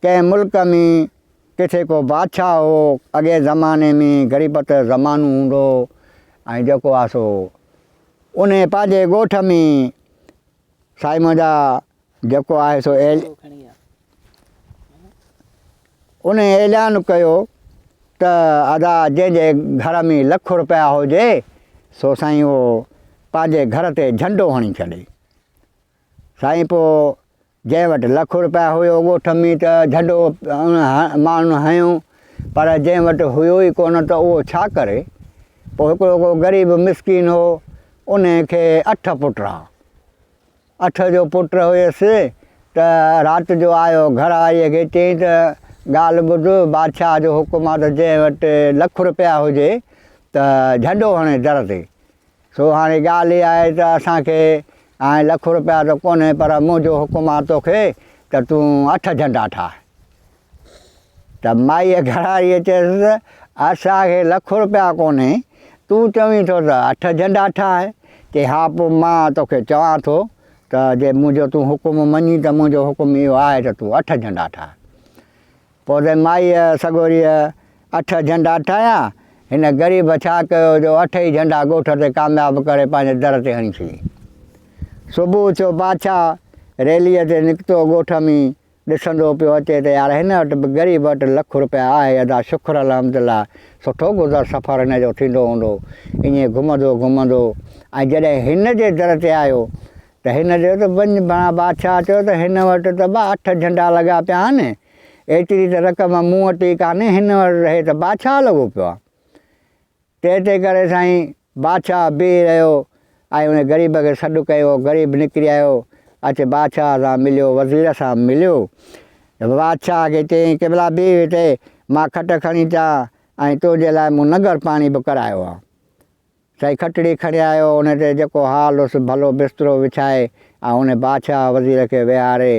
कंहिं मुल्क में किथे को बादशाह हो, अॻे ज़माने में ग़रीबत ज़मानो हूंदो ऐं जेको आहे सो उन पंहिंजे ॻोठ में साईं मुंहिंजा जेको आहे सो उन ऐलान कयो त अदा जंहिंजे घर में लख रुपया हुजे सो साईं उहो पंहिंजे घर ते झंडो हणी छॾे। साईं पोइ जंहिं वटि लख रुपया हुयो ॻोठ में त झंडो माण्हुनि हयूं, पर जंहिं वटि हुयो ई कोन त उहो छा करे। पोइ हिकिड़ो को ग़रीब मिसकिन हो, उन खे 8 पुट हुआ। 8 जो पुट हुयसि त राति जो आयो घर वारीअ खे चयईं त ॻाल्हि ॿुध, बादशाह जो हुकुम आहे त जंहिं वटि लख रुपया हुजे त झंडो हणे दर ते। सो हाणे ॻाल्हि इहा आहे त असांखे हाणे लख रुपया त कोन्हे, पर मुंहिंजो हुकुम आहे तोखे त तूं 8 झंडा ठाहे। त माईअ घर वारीअ चयसि असांखे लख रुपया कोन्हे, तूं चवीं थो त 8 झंडा ठाहे। चई हा पोइ मां तोखे चवां थो त जे मुंहिंजो तूं हुकुम मञी त मुंहिंजो हुकुम इहो आहे त तूं 8 झंडा ठाहे। पोइ त माईअ सॻोरीअ 8 झंडा ठाहिया। हिन ग़रीब छा कयो जो 8 ई झंडा ॻोठ ते कामयाबु करे पंहिंजे दर ते हणी छॾी। सुबुह जो बादशाह रैलीअ ते निकितो ॻोठ में, ॾिसंदो पियो अचे त यार हिन वटि बि ग़रीब वटि लख रुपया आहे, अदा शुक्र अलहमदिल्ला, सुठो गुज़र सफ़र हिन जो थींदो हूंदो। ईअं घुमंदो घुमंदो ऐं जॾहिं हिन जे दर ते आयो त हिन जो त बादशाह चयो त हिन वटि त 8 झंडा लॻा पिया आहिनि, एतिरी त रक़म मूं वटि ई कान्हे, हिन वटि रहे त बादशाह लॻो पियो आहे। तंहिं करे साईं बादशाह बीह रहियो ऐं उन ग़रीब खे सॾु कयो। ग़रीब निकिरी आयो, अच बादशाह सां मिलियो, वज़ीर सां मिलियो। बादशाह खे चयईं कि भला बीह हिते, मां खट खणी अचां ऐं तुंहिंजे लाइ मूं नगर पाणी बि करायो आहे। साईं खटड़ी खणी आयो, उन ते जेको हाल हुअसि भलो बिस्तरो विछाए ऐं उन बादशाह वज़ीर खे विहारे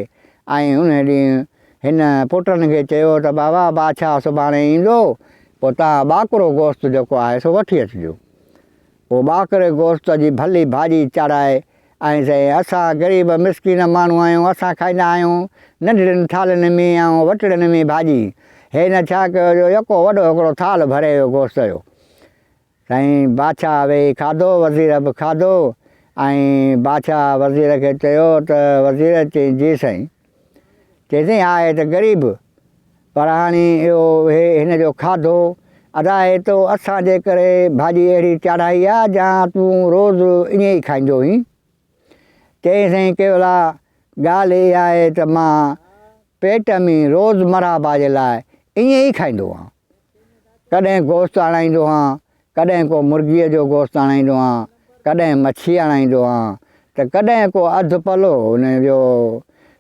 ऐं उन ॾींहुं हिन पुटनि खे चयो त बाबा बादशाह सुभाणे ईंदो, पोइ तव्हां ॿाकरो गोश्त जेको आहे सो वठी अचिजो। पोइ ॿाकरे गोश्त जी भली भाॼी चाढ़ाए ऐं साईं असां ग़रीब मिसकिन माण्हू आहियूं, असां खाईंदा आहियूं नंढड़ियुनि थालनि में ऐं वटिड़नि में भाॼी। हिन छा कयो जो यको वॾो हिकिड़ो थाल भरे वियो गोश्त जो। साईं बादशाह वेही खाधो, वज़ीर बि खाधो ऐं बादशाह वज़ीर खे चयो त वज़ीर चई जी साईं। चई आहे त ग़रीब, पर हाणे इहो हिन जो खाधो अदा तो असांजे करे भाॼी अहिड़ी चाढ़ाई आहे जा तूं रोज़ु ईअं ई खाईंदो हुई। चई साईं केवल ॻाल्हि इहा आहे त मां पेट में रोज़मर्रा जे लाइ ईअं ई खाईंदो आहियां। कॾहिं गोश्त आणाईंदो आहियां, कॾहिं को मुर्गीअ जो गोश्त आणाईंदो आहियां, कॾहिं मच्छी आणाईंदो आहियां, त कॾहिं को अधु पलो हुनजो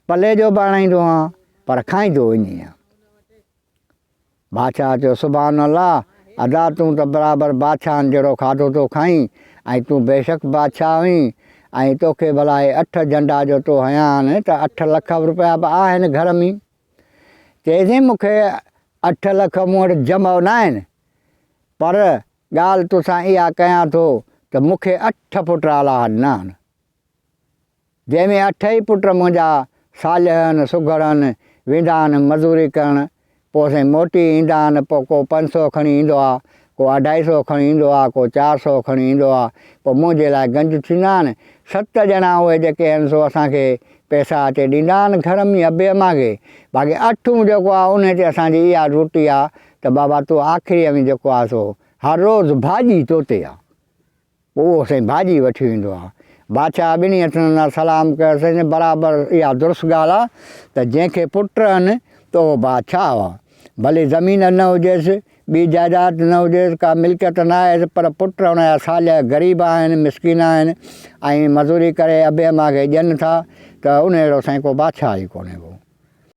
पले जो बि आणाईंदो आहियां, पर खाईंदो ईअं आहियां। बादशाह चयो सुभान अल्लाह, अदा तूं त बराबरि बादशाहनि जहिड़ो खाधो थो खाईं ऐं तूं बेशक बादशाह हुई ऐं तोखे भला 8 झंडा जो तो हयां आहिनि त 8 लख रुपया बि आहिनि घर में। चइसि मूंखे 8 लख मूं वटि जमा न आहिनि, पर ॻाल्हि तोसां इहा कयां थो त मूंखे 8 पुट औलाद न आहिनि, जंहिंमें 8 ई पुट मुंहिंजा सालिह आहिनि, सुघड़ आहिनि, वेंदा आहिनि मज़ूरी करणु, पोइ साईं मोटी ईंदा आहिनि। पोइ को 500 खणी ईंदो आहे, को 250 खणी ईंदो आहे, को 400 खणी ईंदो आहे। पोइ मुंहिंजे लाइ गंज थींदा आहिनि। 7 ॼणा उहे जेके आहिनि सो असांखे पैसा अचे ॾींदा आहिनि घर में अबे अमा खे। बाक़ी 8 जेको आहे उन ते असांजी इहा रोटी आहे त बाबा तूं आख़िरीअ में जेको आहे सो हर रोज़ु भाॼी तो ते आहे, उहो साईं भाॼी वठी वेंदो आहे। बादशाह ॿिन्ही हथनि सां सलाम कयोसीं, बराबरि इहा दुरुस्त ॻाल्हि आहे त जंहिंखे पुट आहिनि त उहो बादशाह आहे, भले ज़मीन न हुजेसि, ॿी जाइदाद न हुजेसि, का मिल्कियत न आहे, पर पुट हुनजा सालिया ग़रीब आहिनि, मिसकिन आहिनि ऐं मज़ूरी करे अबे अमा खे ॾियनि था, त उन अहिड़ो साईं को बादशाह ई कोन्हे को।